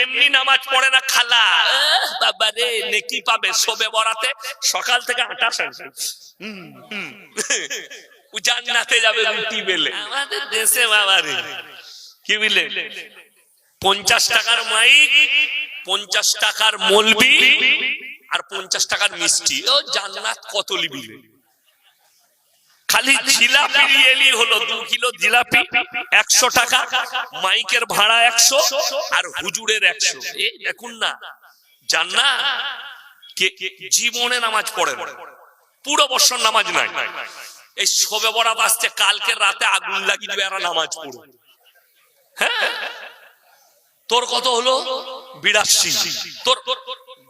এমনি নামাজ পড়ে না খালা, বাবা রে নেকি পাবে শোবে বরাতে, সকাল থেকে আটা জান্নাতে যাবে রুটি বেলে। আমাদের দেশে বাবা রে কি বলে 50 টাকার মাইক, 50 টাকার মলবি আর 50 টাকার মিষ্টি, ও জান্নাত কত লিবিলে। খালি জিলাপি এলি হলো 2 কিলো জিলাপি 100 টাকা, মাইকের ভাড়া 100 আর হুজুরের 100। এই দেখুন না জান্নাত। কে জীবনে নামাজ পড়ে না, পুরো বছর নামাজ নাই, এই শবে বরাত আসছে কালকে রাতে আগুন লাগিয়ে দিবে আর নামাজ পড়ো। হ্যাঁ তোর কত হলো 82, তোর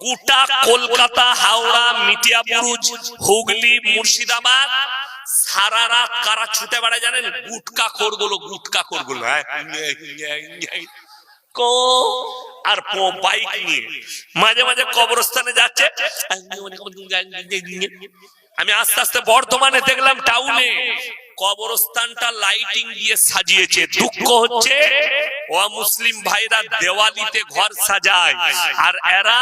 গোটা কলকাতা, হাওড়া, মিটিয়াবুরুজ, হুগলি, মুর্শিদাবাদ সারা রাত কারা ছুটে বেড়ায় জানেন? গুটকা খোরগুলো, গুটকা খোরগুলো আর বাইক নিয়ে মাঝে মাঝে কবরস্থানে যাচ্ছে। আমি আস্তে আস্তে বর্ধমানে দেখলাম টাউনে কবরস্থানটা লাইটিং দিয়ে সাজিয়েছে। দুঃখ হচ্ছে ও মুসলিম ভাইরা দেওয়ালিতে ঘর সাজায় আর এরা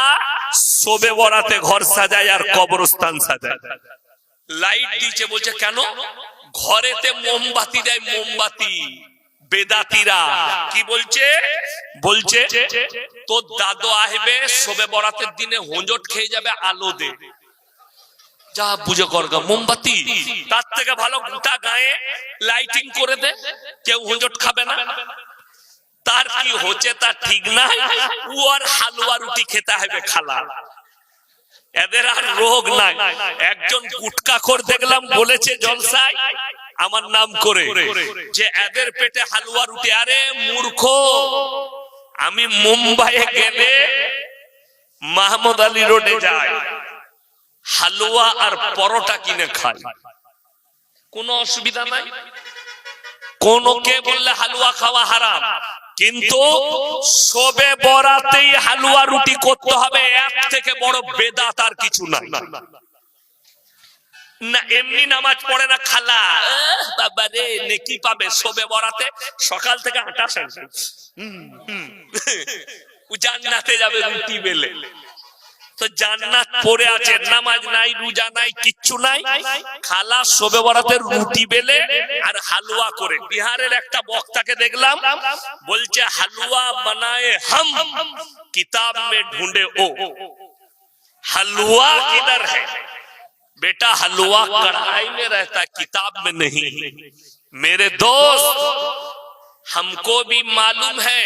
শবে বরাতে ঘর সাজায় আর কবরস্থান সাজায়। লাইট দিয়েছে, বলছে কেন? ঘরেতে মোমবাতি দেয়, মোমবাতি। বেদাতিরা কি বলছে? বলছে তোর দাদু আসবে শবে বরাতের দিনে হোঁজট খেয়ে যাবে, আলো দে। যা বুঝে করগা মোমবাতি, তার থেকে ভালো গোটা গায়ে লাইটিং করে দে, কেউ হোঁজট খাবে না। তার কি হচ্ছে তা ঠিক নাই, ও আর হালুয়া রুটি খেতে হবে খালা, এদের আর রোগ নাই। একজন গুটকাখোর দেখলাম বলেছে জলসায় আমার নাম করে যে এদের পেটে হালুয়া রুটি। আরে মূর্খ, আমি মুম্বাইয়ে গেলে মাহমুদ আলী রোডে যাই, হালুয়া আর পরোটা কিনে খাই, কোনো অসুবিধা নাই। কোন কে বললে হালুয়া খাওয়া হারাম, কিন্তু শবে বরাতেই হালুয়া রুটি করতে হবে, এক থেকে বড় বেদাত আর কিছু নাই। না এমনি নামাজ পড়ে না খালা, বাবা রে নেকি পাবে শবে বরাতে, সকাল থেকে আটা জান্নাতে যাবে রুটি বেলে। তো জান্নাত পড়ে আছে, নামাজ নাই, রোজা নাই, কিচ্ছু নাই, খালা শবে বরাতের রুটি বেলে আর হালুয়া করে। বিহারের একটা বক্তাকে দেখলাম বলছে হালুয়া বানায়ে হাম কিতাব মে ঢूंढे ও, हलवा किधर है बेटा? हलवा कढ़ाई में रहता, किताब में नहीं। मेरे दोस्त हमको भी मालूम है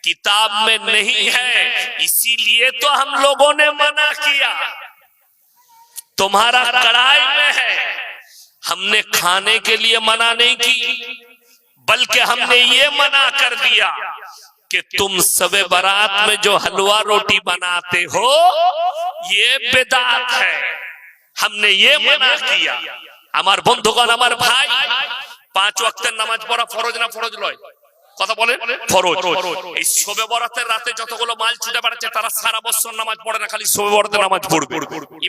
किताब में नहीं है, इसीलिए तो हम लोगों ने मना किया। तुम्हारा कढ़ाई में है, हमने खाने के लिए मना नहीं की, बल्कि हमने ये मना कर दिया कि तुम सबे बारात में जो हलवा रोटी बनाते हो ये बिदात है, हमने ये मना किया। আমার বন্ধুগণ, আমার ভাই, 5 ওয়াক্তের নামাজ পড়া ফরজ না ফরজ নয়? কথা বলেন ফরজ। এই শবে বরাতের রাতে যতগুলো মাল ছুটে বেড়াচ্ছে তারা সারা বছর নামাজ পড়ে না, খালি শবে বরাতে নামাজ পড়বে।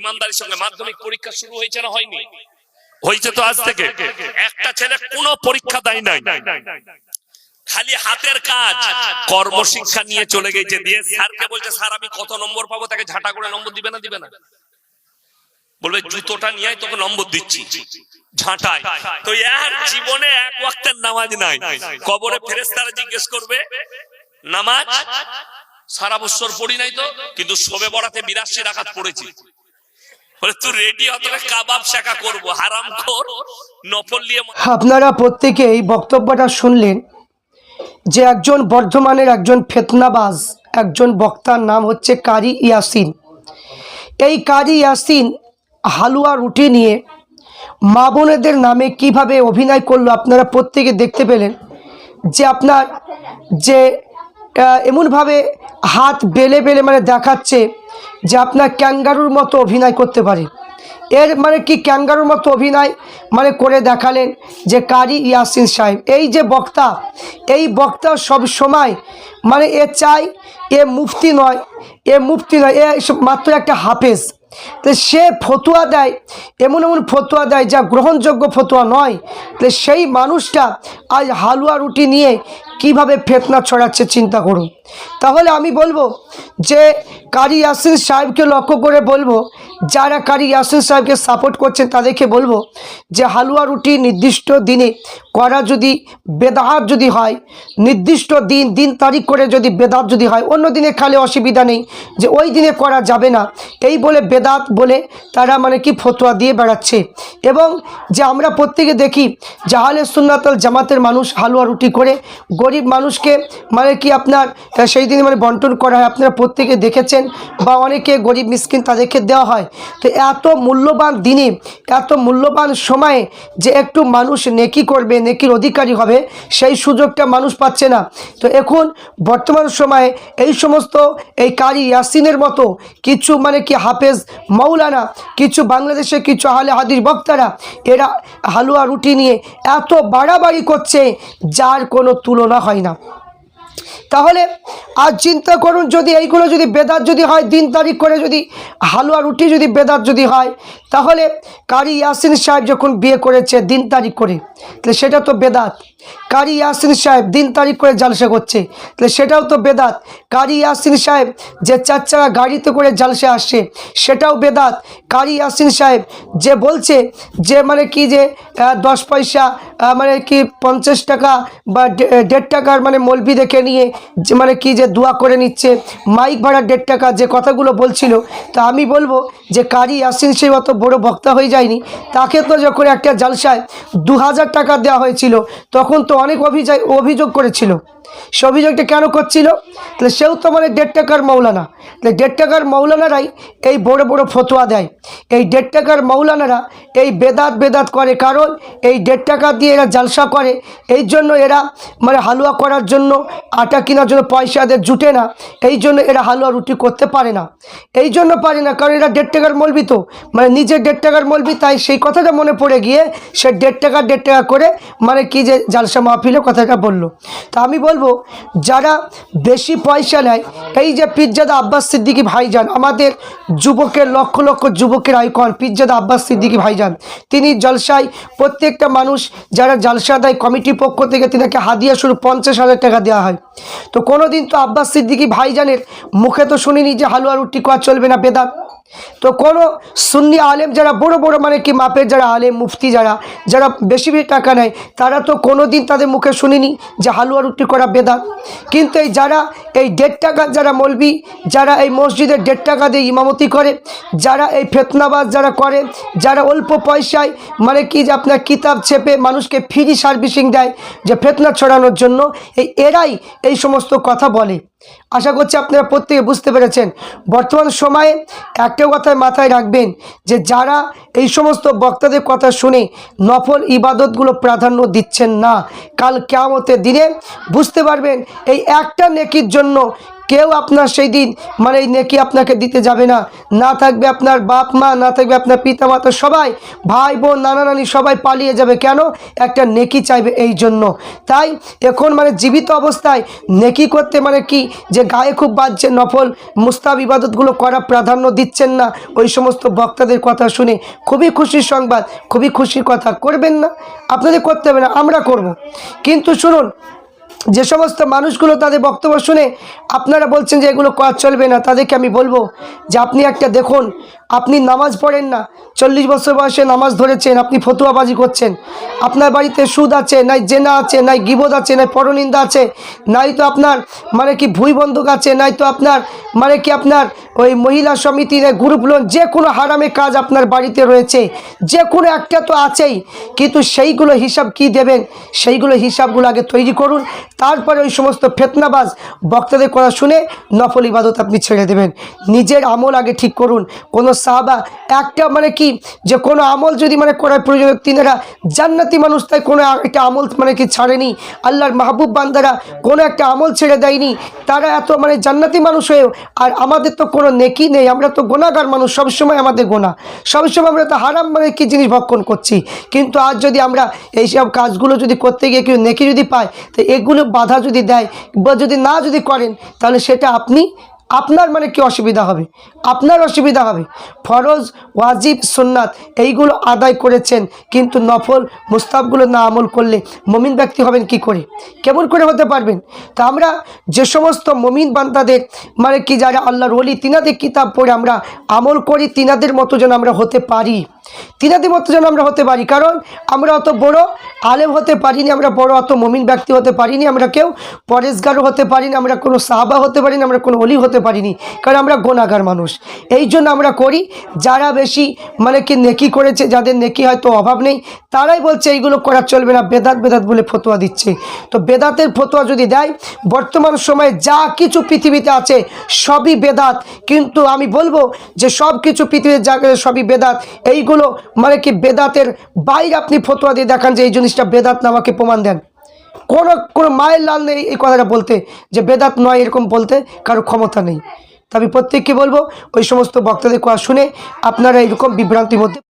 ইমানদারির সঙ্গে মাধ্যমিক পরীক্ষা শুরু হয়েছে না হয়নি? হয়েছে তো আজ থেকে। একটা ছেলে কোনো পরীক্ষা দেয় নাই, খালি হাতের কাজ কর্মশিক্ষা নিয়ে চলে গেছে, দিয়ে স্যারকে বলছে স্যার আমি কত নম্বর পাবো? তাকে ঝাঁটা করে নম্বর দিবে না? দিবে না, বলবে জুতোটা নিয়ে তোকে নম্বর দিচ্ছি, ঝাঁটায়। তো এর জীবনে এক ওয়াক্তের নামাজ নাই। কবরে ফেরেশতারা জিজ্ঞেস করবে নামাজ সারা বছর পড়ি নাই তো, কিন্তু শবে বরাতে 82 রাকাত পড়েছি। বলে তুই রেডি হতে কাবাব শাকা করব, হারামখোর নফল নিয়ে। আপনারা প্রত্যেকে এই বক্তব্যটা শুনলেন যে একজন বর্ধমানের একজন ফিতনাবাজ একজন বক্তার নাম হচ্ছে কারি ইয়াসিন। এই কারি ইয়াসিন হালুয়া রুটি নিয়ে মা বোনেদের নামে কিভাবে অভিনয় করলো আপনারা প্রত্যেকে দেখতে পেলেন। যে আপনার যে এমনভাবে হাত বেলে বেলে মানে দেখাচ্ছে যে আপনার ক্যাঙ্গারুর মতো অভিনয় করতে পারে। এর মানে কি ক্যাঙ্গারুর মতো অভিনয় মানে করে দেখালেন যে কারি ইয়াসিন সাহেব। এই যে বক্তা, এই বক্তা সব সময় মানে এ চাই এ মুফতি নয়, এ মুফতি নয়, এ মাত্র একটা হাফেজ। তো সে ফতোয়া দেয়, এমন এমন ফতোয়া দেয় যা গ্রহণযোগ্য ফতোয়া নয়। তো সেই মানুষটা আজ হালুয়া রুটি নিয়ে কিভাবে ফিতনা ছড়াচ্ছে চিন্তা করুন। তাহলে আমি বলবো যে কারি ইয়াসিন সাহেবকে লক্ষ্য করে বলবো, যারা কারি ইয়াসিন সাহেবকে সাপোর্ট করছেন তাদেরকে বলবো যে হালুয়া রুটি নির্দিষ্ট দিনে করা যদি বেদাত যদি হয়, নির্দিষ্ট দিন তারিখ করে যদি বেদাত যদি হয়, অন্য দিনে খালে অসুবিধা নেই, যে ওই দিনে করা যাবে না এই বলে বেদাত বলে তারা মানে কি ফতোয়া দিয়ে বেড়াচ্ছে। এবং যে আমরা প্রত্যেকে দেখি যে আহলে সুন্নাত ওয়াল জামাতের মানুষ হালুয়া রুটি করে গরিব মানুষকে মানে কি আপনার সেই দিনে মানে বন্টন করা হয়, আপনারা প্রত্যেকে দেখেছেন, বা অনেকে গরিব মিসকিন তাদেরকে দেওয়া হয়। তো এত মূল্যবান দিনে, এত মূল্যবান সময়ে যে একটু মানুষ নেকি করবে, নেকির অধিকারী হবে, সেই সুযোগটা মানুষ পাচ্ছে না। তো এখন বর্তমান সময়ে এই সমস্ত এই কারি ইয়াসিনের মতো কিছু মানে কি হাফেজ মৌলানা, কিছু বাংলাদেশে কিছু আহলে হাদিস বক্তারা এরা হালুয়া রুটি নিয়ে এত বাড়াবাড়ি করছে যার কোনো তুলনা হয় না। তাহলে আজ চিন্তা করুন, যদি এইগুলো যদি বেদাত যদি হয়, দিন তারিখ করে যদি হালুয়া রুটি যদি বেদাত যদি হয়, তাহলে কারি ইয়াসিন সাহেব যখন বিয়ে করেছে দিন তারিখ করে, তাহলে সেটা তো বেদাত। কারি ইয়াসিন সাহেব দিন তারিখ করে জালসা করছে, তাহলে সেটাও তো বেদাত। কারি ইয়াসিন সাহেব যে 4 চাকা গাড়িতে করে জালসা আসছে, সেটাও বেদাত। কারি ইয়াসিন সাহেব যে বলছে যে মানে কি যে 10 পয়সা মানে কি 50 টাকা বা 1.5 টাকার মানে মলবি দেখে নিয়ে যে মানে কি যে দোয়া করে নিচ্ছে, মাইক ভাড়া 1.5 টাকা, যে কথাগুলো বলছিল। তা আমি বলবো যে কারি ইয়াসিন সাহেব অত বড় বক্তা হয়ে যায়নি, তাকে তো যখন একটা জালসায় 2000 টাকা দেওয়া হয়েছিল তখন তো অনেক অভিযোগ করেছিল। সে অভিযোগটা কেন করছিল? তাহলে সেও তো মানে 1.5 টাকার মৌলানা। তাহলে 1.5 টাকার মৌলানারাই এই বড় বড় ফতোয়া দেয়। এই 1.5 টাকার মৌলানারা এই বেদাত করে, কারণ এই 1.5 টাকা দিয়ে এরা জালসা করে। এই জন্য এরা মানে হালুয়া করার জন্য, আটা কেনার জন্য পয়সা এদের জুটে না, এই জন্য এরা হালুয়া রুটি করতে পারে না। এই জন্য পারে না কারণ এরা 1.5 টাকার মলবি, তো মানে নিজে 1.5 টাকার মলবি, তাই সেই কথাটা মনে পড়ে গিয়ে সে 1.5 টাকা করে মানে কি যে জালসা মাহফিলে কথাটা বলল। তা আমি বলবো যারা বেশি পয়সা নেয়, এই যে পীরজাদা আব্বাস সিদ্দিকী ভাইজান, আমাদের যুবকের লক্ষ লক্ষ যুবকের আইকন পীরজাদা আব্বাস সিদ্দিকী ভাইজান, তিনি জলসায় প্রত্যেকটা মানুষ যারা জলসা দেয় কমিটির পক্ষ থেকে তিনাকে হাদিয়া শুরু 50,000 টাকা দেওয়া হয়। তো কোনোদিন তো আব্বাস সিদ্দিকী ভাইজানের মুখে তো শুনিনি যে হালুয়া রুটি করা চলবে না, বেদাত। তো কোনো সুন্নি আলেম যারা বড় বড় মানে কি মাপের যারা আলেম মুফতি যারা বেশি বেশি টাকা নেয়, তারা তো কোনো দিন তাদের মুখে শুনিনি যে হালুয়া রুটি করা বেদাত। কিন্তু এই যারা এই 1.5 টাকার যারা মলবি, যারা এই মসজিদে 1.5 টাকা দিয়ে ইমামতি করে, যারা এই ফিতনাবাজ যারা করে, যারা অল্প পয়সায় মানে কি যে আপনার কিতাব ছেপে মানুষকে ফ্রি সার্ভিসিং দেয় যে ফিতনা ছড়ানোর জন্য, এরাই এই সমস্ত কথা বলে। আশা করছি আপনারা প্রত্যেকে বুঝতে পেরেছেন। বর্তমান সময়ে একটা কথায় মাথায় রাখবেন যে যারা এই সমস্ত বক্তাদের কথা শুনে নফল ইবাদতগুলো প্রাধান্য দিচ্ছেন না, কাল কিয়ামতের দিনে বুঝতে পারবেন এই একটা নেকির জন্য কেউ আপনার সেই দিন মানে এই নেকি আপনাকে দিতে যাবে না। না থাকবে আপনার বাপ মা, না থাকবে আপনার পিতা মাতা, সবাই ভাই বোন নানা নানি সবাই পালিয়ে যাবে। কেন? একটা নেকি চাইবে এই জন্য। তাই এখন মানে জীবিত অবস্থায় নেকি করতে মানে কি যে গায়ে খুব বাজছে, নফল মুস্তাহাব ইবাদতগুলো করা প্রাধান্য দিচ্ছেন না, ওই সমস্ত বক্তাদের কথা শুনে খুবই খুশির সংবাদ, খুবই খুশির কথা। করবেন না, আপনাদের করতে হবে না, আমরা করব। কিন্তু শুনুন, যে সমস্ত মানুষগুলো তাদের বক্তব্য শুনে আপনারা বলছেন যে এগুলো করা চলবে না, তাদেরকে আমি বলবো যে আপনি একটা দেখুন, আপনি নামাজ পড়েন না, 40 বছর বয়সে নামাজ ধরেছেন, আপনি ফতুয়াবাজি করছেন। আপনার বাড়িতে সুদ আছে, নাই জেনা আছে, নাই গিবত আছে, নাই পরনিন্দা আছে, নাই তো আপনার মানে কি ভুই বন্দুক আছে, নাই তো আপনার মানে কি আপনার ওই মহিলা সমিতি, গ্রুপ লোন, যে কোনো হারামে কাজ আপনার বাড়িতে রয়েছে, যে কোনো একটা তো আছেই। কিন্তু সেইগুলো হিসাব কি দেবেন? সেইগুলো হিসাবগুলো আগে তৈরি করুন, তারপরে ওই সমস্ত ফিতনাবাজ বক্তাদের কথা শুনে নফল ইবাদত আপনি ছেড়ে দেবেন। নিজের আমল আগে ঠিক করুন। কোনো সাহাবা একটা মানে কি যে কোনো আমল যদি মানে করার প্রয়োজন, তিনারা জান্নাতি মানুষ, তাই কোনো একটা আমল মানে কি ছাড়েনি। আল্লাহর মাহবুব বান্দারা কোনো একটা আমল ছেড়ে দেয়নি, তারা এত মানে জান্নাতি মানুষ হয়েও। আর আমাদের তো কোনো নেকি নেই, আমরা তো গুনাহগার মানুষ, সবসময় আমাদের গুনাহ, সবসময় আমরা তো হারাম মানে কি জিনিস ভক্ষণ করছি। কিন্তু আজ যদি আমরা এইসব কাজগুলো যদি করতে গিয়ে কেউ নেকি যদি পায়, তো এগুলো বাধা যদি দেয় বা যদি না যদি করেন, তাহলে সেটা আপনি আপনার মানে কি অসুবিধা হবে? আপনার অসুবিধা হবে। ফরজ, ওয়াজিব, সুন্নাত এইগুলো আদায় করেছেন, কিন্তু নফল মুস্তাহাবগুলো না আমল করলে মুমিন ব্যক্তি হবেন কি করে? কেমন করে হতে পারবেন? তা আমরা যে সমস্ত মুমিন বান্দাদের মানে কি যারা আল্লাহর ওলি, তিনাদের কিতাব পড়ে আমরা আমল করি, তিনাদের মতো যেন আমরা হতে পারি, তিনাদের মতো যেন আমরা হতে পারি। কারণ আমরা অত বড় আলেম হতে পারিনি, আমরা বড় অত মুমিন ব্যক্তি হতে পারিনি, আমরা কেউ পরেশগারও হতে পারিনি, আমরা কোনো সাহাবা হতে পারিনি, আমরা কোনো অলি হতে পারিনি, কারণ আমরা গুনাহগার মানুষ। এই জন্য আমরা করি, যারা বেশি মানে কি নেকি করেছে, যাদের নেকি হয়তো অভাব নেই, তারাই বলছে এইগুলো করা চলবে না, বেদাত বেদাত বলে ফতোয়া দিচ্ছে। তো বেদাতের ফতোয়া যদি দেয়, বর্তমান সময়ে যা কিছু পৃথিবীতে আছে সবই বেদাত। কিন্তু আমি বলবো যে সব কিছু পৃথিবীর যা সবই বেদাত, এইগুলো মানে কি বেদাতের বাইরে আপনি ফতোয়া দিয়ে দেখান যে এই জিনিসটা বেদাত না, আমাকে প্রমাণ দেন। কোনো মায়ের লাল নেই এই কথাটা বলতে যে বেদাত নয়, এরকম বলতে কারো ক্ষমতা নেই। তা আমি প্রত্যেককে বলবো ওই সমস্ত বক্তাদের কথা শুনে আপনারা এরকম বিভ্রান্তির মধ্যে